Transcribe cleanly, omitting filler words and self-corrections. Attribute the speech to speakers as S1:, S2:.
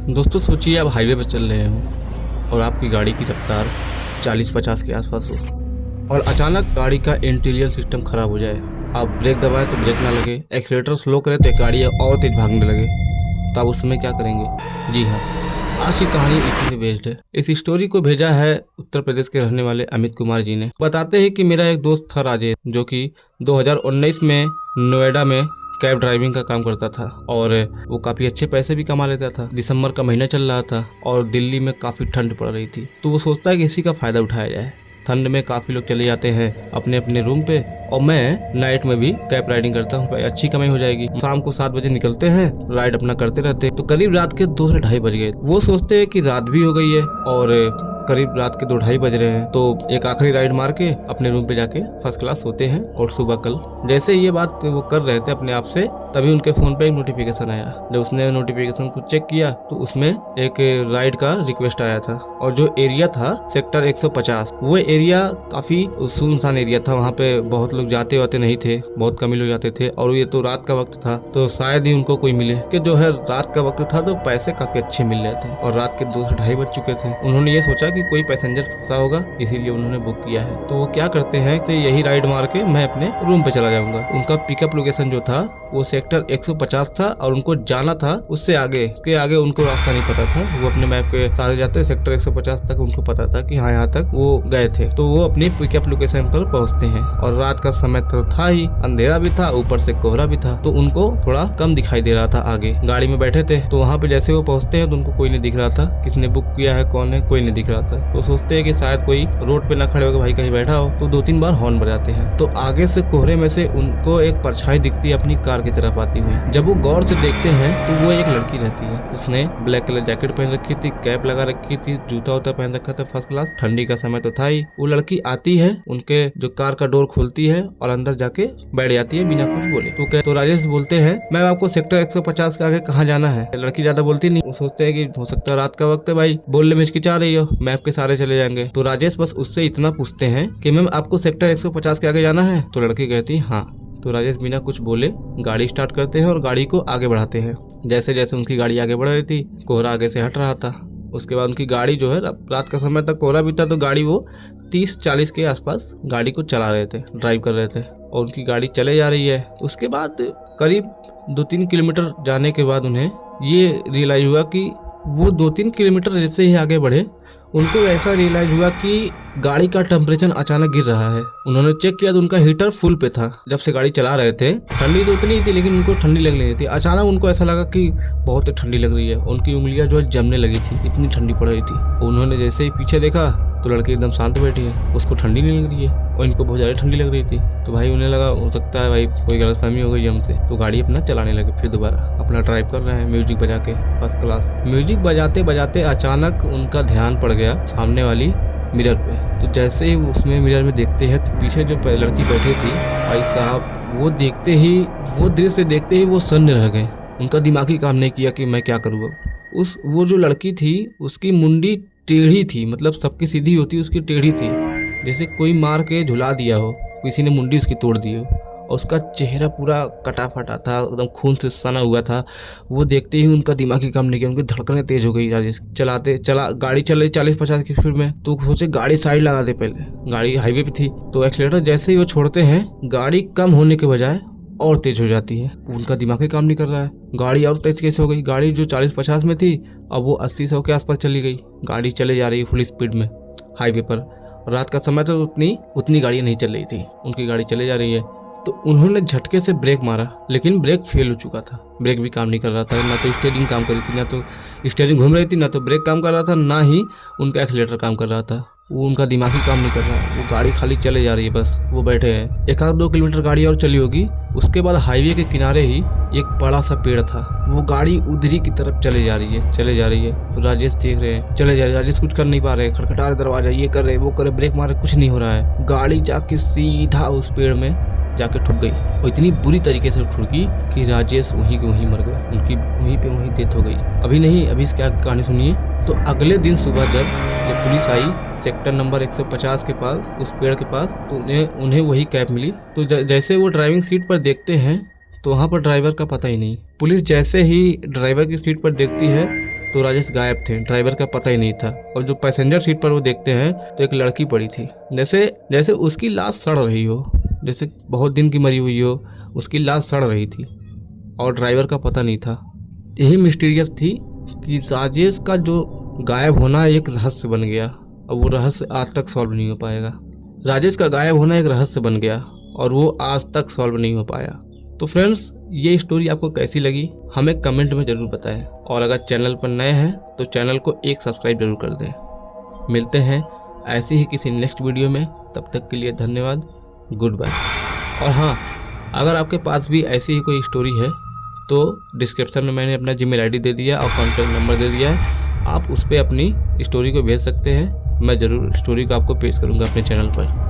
S1: दोस्तों सोचिए आप हाईवे पर चल रहे हो और आपकी गाड़ी की रफ्तार 40-50 के आसपास हो और अचानक गाड़ी का इंटीरियर सिस्टम खराब हो जाए। आप ब्रेक दबाएं तो ब्रेक ना लगे, एक्सीलेटर स्लो करें तो गाड़ी और तेज भागने लगे, तो आप उस समय क्या करेंगे? जी हाँ, आज की कहानी इसी से बेस्ड है। इस स्टोरी को भेजा है उत्तर प्रदेश के रहने वाले अमित कुमार जी ने। बताते हैं कि मेरा एक दोस्त था राजेश, जो कि 2019 में नोएडा में कैब ड्राइविंग का काम करता था और वो काफ़ी अच्छे पैसे भी कमा लेता था। दिसंबर का महीना चल रहा था और दिल्ली में काफ़ी ठंड पड़ रही थी, तो वो सोचता है कि इसी का फ़ायदा उठाया जाए। ठंड में काफ़ी लोग चले जाते हैं अपने अपने रूम पे और मैं नाइट में भी कैब राइडिंग करता हूँ, अच्छी कमाई हो जाएगी। शाम को 7 बजे निकलते हैं, राइड अपना करते रहते हैं। तो करीब रात के 2 से ढाई बज गए। वो सोचते हैं कि रात भी हो गई है और करीब रात के 2-2:30 बज रहे हैं, तो एक आखिरी राइड मार के अपने रूम पे जाके फर्स्ट क्लास सोते हैं। और सुबह कल जैसे ये बात वो कर रहे थे अपने आप से, तभी उनके फ़ोन पे एक नोटिफिकेशन आया। जब उसने नोटिफिकेशन को चेक किया तो उसमें एक राइड का रिक्वेस्ट आया था और जो एरिया था सेक्टर 150, वो एरिया काफ़ी सुनसान एरिया था। वहाँ पे बहुत लोग जाते वाते नहीं थे, बहुत कम ही लोग जाते थे और ये तो रात का वक्त था, तो शायद ही उनको कोई मिले कि जो है रात का वक्त था तो पैसे काफ़ी अच्छे मिल रहे थे और रात के 2 से ढाई बज चुके थे। उन्होंने ये सोचा कि कोई पैसेंजर फंसा होगा, इसीलिए उन्होंने बुक किया है। तो वो क्या करते हैं कि यही राइड मार के मैं अपने रूम पे चला जाऊंगा। उनका पिकअप लोकेशन जो था वो सेक्टर 150 था और उनको जाना था उससे आगे, उसके आगे उनको रास्ता नहीं पता था। वो अपने मैप के सारे जाते सेक्टर 150 तक उनको पता था कि हाँ यहाँ तक वो गए थे। तो वो अपनी पिकअप लोकेशन पर पहुंचते हैं और रात का समय तो था ही, अंधेरा भी था, ऊपर से कोहरा भी था, तो उनको थोड़ा कम दिखाई दे रहा था। आगे गाड़ी में बैठे थे तो वहाँ पे जैसे वो पहुंचते हैं तो उनको कोई नहीं दिख रहा था, किसने बुक किया है कौन है कोई नहीं दिख रहा था। तो सोचते हैं कि शायद कोई रोड पे ना खड़े होकर भाई कहीं बैठा हो, तो 2-3 बार हॉर्न बजाते हैं। तो आगे से कोहरे में से उनको एक परछाई दिखती है अपनी कार की तरफ आती हुई। जब वो गौर से देखते हैं तो वो एक लड़की रहती है। उसने ब्लैक कलर जैकेट पहन रखी थी, कैप लगा रखी थी, जूता उता पहन रखा था फर्स्ट क्लास। ठंडी का समय तो था ही। वो लड़की आती है, उनके जो कार का डोर खोलती है और अंदर जाके बैठ जाती है बिना कुछ बोले। तो राजेश बोलते हैं मैम आपको सेक्टर 150 के आगे कहाँ जाना है? लड़की ज्यादा बोलती नहीं। वो सोचते है कि हो सकता है रात का वक्त है, भाई बोलने में हिचकिचा रही हो, मैप के सारे चले जाएंगे। तो राजेश बस उससे इतना पूछते हैं कि मैम आपको सेक्टर 150 के आगे जाना है? तो लड़की कहती है हाँ। तो राजेश बिना कुछ बोले गाड़ी स्टार्ट करते हैं और गाड़ी को आगे बढ़ाते हैं। जैसे जैसे उनकी गाड़ी आगे बढ़ रही थी, कोहरा आगे से हट रहा था। उसके बाद उनकी गाड़ी जो है, रात का समय तक कोहरा भी था, तो गाड़ी वो 30-40 के आसपास गाड़ी को चला रहे थे, ड्राइव कर रहे थे और उनकी गाड़ी चले जा रही है। उसके बाद करीब 2-3 किलोमीटर जाने के बाद उन्हें ये रियलाइज हुआ कि वो 2-3 किलोमीटर जैसे ही आगे बढ़े उनको ऐसा रियलाइज हुआ कि गाड़ी का टेम्परेचर अचानक गिर रहा है। उन्होंने चेक किया तो उनका हीटर फुल पे था। जब से गाड़ी चला रहे थे ठंडी तो उतनी ही थी लेकिन उनको ठंडी लग रही थी। अचानक उनको ऐसा लगा कि बहुत ठंडी लग रही है। उनकी उंगलियां जो है जमने लगी थी, इतनी ठंडी पड़ रही थी। उन्होंने जैसे ही पीछे देखा तो लड़की एकदम शांत बैठी है, उसको ठंडी नहीं लग रही है और इनको बहुत ज़्यादा ठंडी लग रही थी। तो भाई उन्हें लगा हो सकता है भाई कोई गलतफहमी हो गई हमसे, तो गाड़ी अपना चलाने लगे। फिर दोबारा अपना ड्राइव कर रहे हैं म्यूजिक बजा के फर्स्ट क्लास। म्यूजिक बजाते बजाते अचानक उनका ध्यान पड़ गया सामने वाली मिरर पे। तो जैसे ही उसमें मिरर में देखते हैं तो पीछे जो लड़की बैठी थी, भाई साहब वो देखते ही, वो दृश्य देखते ही वो सन्न रह गए। उनका दिमाग ही काम नहीं किया कि मैं क्या करूँ अब। वो जो लड़की थी उसकी मुंडी टेढ़ी थी, मतलब सबकी सीधी होती उसकी टेढ़ी थी, जैसे कोई मार के झुला दिया हो, किसी ने मुंडी उसकी तोड़ दी हो। और उसका चेहरा पूरा कटा फटा था, एकदम खून से सना हुआ था। वो देखते ही उनका दिमाग ही काम नहीं किया, उनकी धड़कनें तेज हो गई। राजेश गाड़ी चल रही 40-50 की स्पीड में, तो सोचे गाड़ी साइड लगा दे। पहले गाड़ी हाईवे पे थी तो एक्सीलेटर जैसे ही वो छोड़ते हैं गाड़ी कम होने के बजाय और तेज हो जाती है। उनका दिमाग ही काम नहीं कर रहा है, गाड़ी और तेज कैसे हो गई? गाड़ी जो 40-50 में थी अब वो 80-100 के आसपास चली गई। गाड़ी चले जा रही है फुल स्पीड में हाईवे पर। रात का समय तो उतनी गाड़ियाँ नहीं चल रही थी, उनकी गाड़ी चले जा रही है। तो उन्होंने झटके से ब्रेक मारा लेकिन ब्रेक फेल हो चुका था। ब्रेक भी काम नहीं कर रहा था, ना तो स्टीयरिंग काम कर रही थी, ना तो स्टीयरिंग घूम रही थी, ना तो ब्रेक काम कर रहा था, ना ही उनका एक्सीलेटर काम कर रहा था। वो उनका दिमाग ही काम नहीं कर रहा, वो गाड़ी खाली चले जा रही है, बस वो बैठे हैं। 1-2 किलोमीटर गाड़ी और चली होगी। उसके बाद हाईवे के किनारे ही एक बड़ा सा पेड़ था, वो गाड़ी उधरी की तरफ चले जा रही है। राजेश देख रहे हैं चले जा रहे, राजेश कुछ कर नहीं पा रहे, खटखटा रहे दरवाजा, ये कर रहे वो करे, ब्रेक मारे, कुछ नहीं हो रहा है। गाड़ी जाके सीधा उस पेड़ में जाके ठुक गई और इतनी बुरी तरीके से ठुकी कि राजेश वहीं के वहीं मर गए। उनकी वहीं डेथ हो गई। अभी इसकी आगे कहानी सुनिए। तो अगले दिन सुबह जब पुलिस आई सेक्टर नंबर 150 के पास, उस पेड़ के पास, तो उन्हें वही कैब मिली। तो जैसे वो ड्राइविंग सीट पर देखते हैं तो वहाँ पर ड्राइवर का पता ही नहीं। पुलिस जैसे ही ड्राइवर की सीट पर देखती है तो राजेश गायब थे, ड्राइवर का पता ही नहीं था। और जो पैसेंजर सीट पर वो देखते हैं तो एक लड़की पड़ी थी, जैसे जैसे उसकी लाश सड़ रही हो, जैसे बहुत दिन की मरी हुई हो, उसकी लाश सड़ रही थी और ड्राइवर का पता नहीं था। यही मिस्टीरियस थी कि राजेश का जो गायब होना एक रहस्य बन गया और वो रहस्य आज तक सॉल्व नहीं हो पाएगा। राजेश का गायब होना एक रहस्य बन गया और वो आज तक सॉल्व नहीं हो पाया। तो फ्रेंड्स, ये स्टोरी आपको कैसी लगी हमें कमेंट में ज़रूर बताएं और अगर चैनल पर नए हैं तो चैनल को एक सब्सक्राइब जरूर कर दें। मिलते हैं ऐसे ही किसी नेक्स्ट वीडियो में, तब तक के लिए धन्यवाद, गुड बाय। और हाँ, अगर आपके पास भी ऐसी ही कोई स्टोरी है तो डिस्क्रिप्शन में मैंने अपना जीमेल आईडी दे दिया और कॉन्टैक्ट नंबर दे दिया है, आप उस पर अपनी स्टोरी को भेज सकते हैं। मैं ज़रूर स्टोरी को आपको पेश करूँगा अपने चैनल पर।